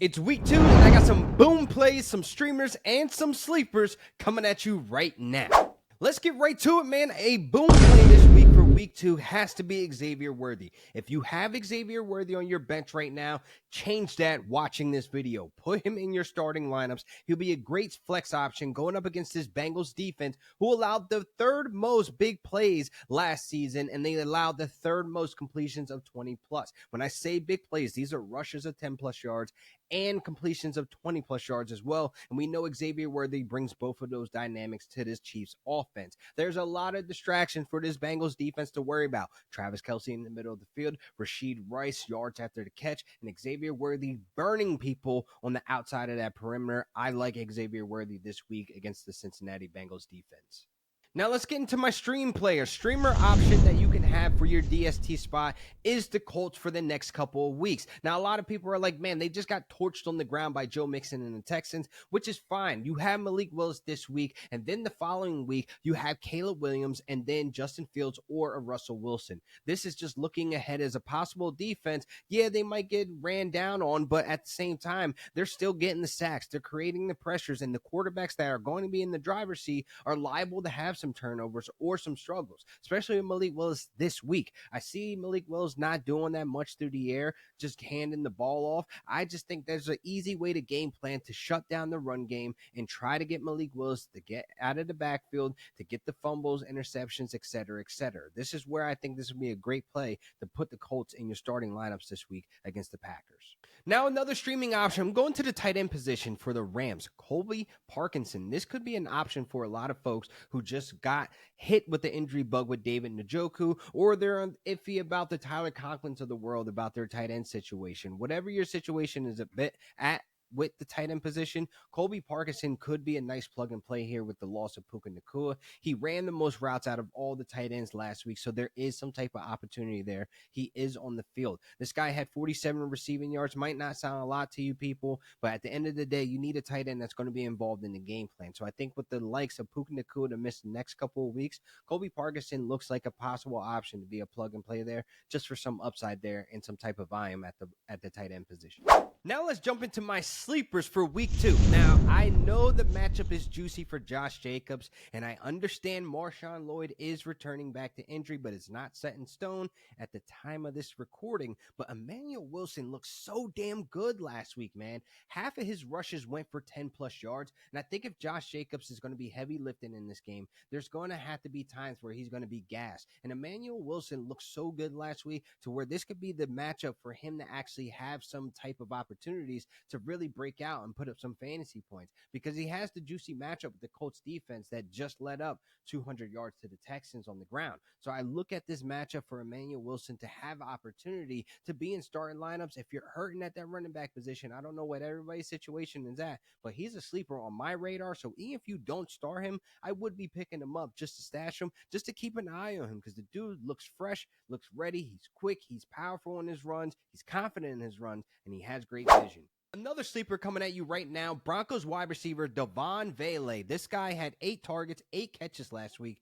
It's week 2, and I got some boom plays, some streamers, and some sleepers coming at you right now. Let's get right to it, man. A boom play this week for week 2 has to be Xavier Worthy. If you have Xavier Worthy on your bench right now, change that watching this video. Put him in your starting lineups. He'll be a great flex option going up against this Bengals defense, who allowed the third most big plays last season, and they allowed the third most completions of 20 plus. When I say big plays, these are rushes of 10 plus yards and completions of 20 plus yards as well. And we know Xavier Worthy brings both of those dynamics to this Chiefs offense. There's a lot of distraction for this Bengals defense to worry about. Travis Kelce in the middle of the field, Rashid Rice yards after the catch, and Xavier Worthy burning people on the outside of that perimeter. I like Xavier Worthy this week against the Cincinnati Bengals defense. Now let's get into my stream player. Streamer option that you can have for your DST spot is the Colts for the next couple of weeks. Now, a lot of people are like, man, they just got torched on the ground by Joe Mixon and the Texans, which is fine. You have Malik Willis this week, and then the following week, you have Caleb Williams, and then Justin Fields or a Russell Wilson. This is just looking ahead as a possible defense. Yeah, they might get ran down on, but at the same time, they're still getting the sacks. They're creating the pressures, and the quarterbacks that are going to be in the driver's seat are liable to have some turnovers or some struggles, especially with Malik Willis this week. I see Malik Willis not doing that much through the air, just handing the ball off. I just think there's an easy way to game plan to shut down the run game and try to get Malik Willis to get out of the backfield, to get the fumbles, interceptions, etc., etc. This is where I think this would be a great play to put the Colts in your starting lineups this week against the Packers. Now, another streaming option. I'm going to the tight end position for the Rams. Colby Parkinson. This could be an option for a lot of folks who just got hit with the injury bug with David Njoku, or they're iffy about the Tyler Conklins of the world about their tight end situation. Whatever your situation is a bit at with the tight end position, Colby Parkinson could be a nice plug and play here with the loss of Puka Nacua. He ran the most routes out of all the tight ends last week, so there is some type of opportunity there. He is on the field. This guy had 47 receiving yards. Might not sound a lot to you people, but at the end of the day, you need a tight end that's going to be involved in the game plan. So I think with the likes of Puka Nacua to miss the next couple of weeks, Colby Parkinson looks like a possible option to be a plug and play there, just for some upside there and some type of volume at the tight end position. Now let's jump into my sleepers for week 2. Now, I know the matchup is juicy for Josh Jacobs, and I understand Marshawn Lloyd is returning back to injury, but it's not set in stone at the time of this recording. But Emanuel Wilson looked so damn good last week, man. Half of his rushes went for 10 plus yards, and I think if Josh Jacobs is going to be heavy lifting in this game, there's going to have to be times where he's going to be gassed. And Emanuel Wilson looked so good last week to where this could be the matchup for him to actually have some type of opportunities to really break out and put up some fantasy points, because he has the juicy matchup with the Colts defense that just led up 200 yards to the Texans on the ground. So I look at this matchup for Emanuel Wilson to have opportunity to be in starting lineups. If you're hurting at that running back position, I don't know what everybody's situation is at, but he's a sleeper on my radar. So even if you don't start him, I would be picking him up just to stash him, just to keep an eye on him, because the dude looks fresh, looks ready, he's quick, he's powerful in his runs, he's confident in his runs, and he has great vision. Another sleeper coming at you right now, Broncos wide receiver Devontae V. This guy had 8 targets, 8 catches last week.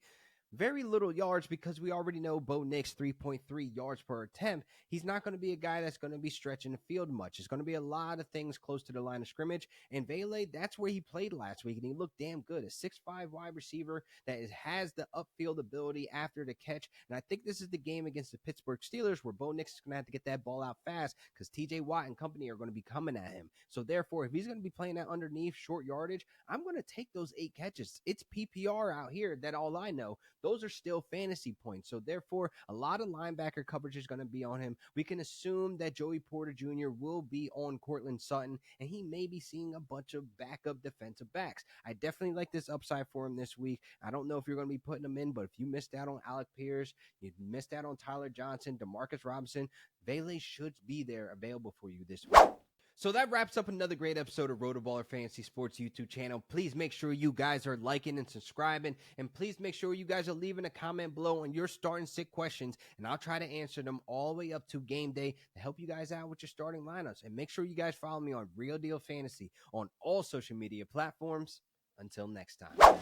Very little yards, because we already know Bo Nix 3.3 yards per attempt. He's not going to be a guy that's going to be stretching the field much. It's going to be a lot of things close to the line of scrimmage. And Vele, that's where he played last week, and he looked damn good. A 6'5" wide receiver that has the upfield ability after the catch. And I think this is the game against the Pittsburgh Steelers where Bo Nix is going to have to get that ball out fast, because TJ Watt and company are going to be coming at him. So therefore, if he's going to be playing that underneath short yardage, I'm going to take those 8 catches. It's PPR out here, that all I know. Those are still fantasy points. So therefore, a lot of linebacker coverage is going to be on him. We can assume that Joey Porter Jr. will be on Cortland Sutton, and he may be seeing a bunch of backup defensive backs. I definitely like this upside for him this week. I don't know if you're going to be putting him in, but if you missed out on Alec Pierce, you missed out on Tyler Johnson, Demarcus Robinson, Vele should be there available for you this week. So that wraps up another great episode of RotoBaller Fantasy Sports YouTube channel. Please make sure you guys are liking and subscribing, and please make sure you guys are leaving a comment below on your starting sit questions, and I'll try to answer them all the way up to game day to help you guys out with your starting lineups. And make sure you guys follow me on Real Deal Fantasy on all social media platforms. Until next time.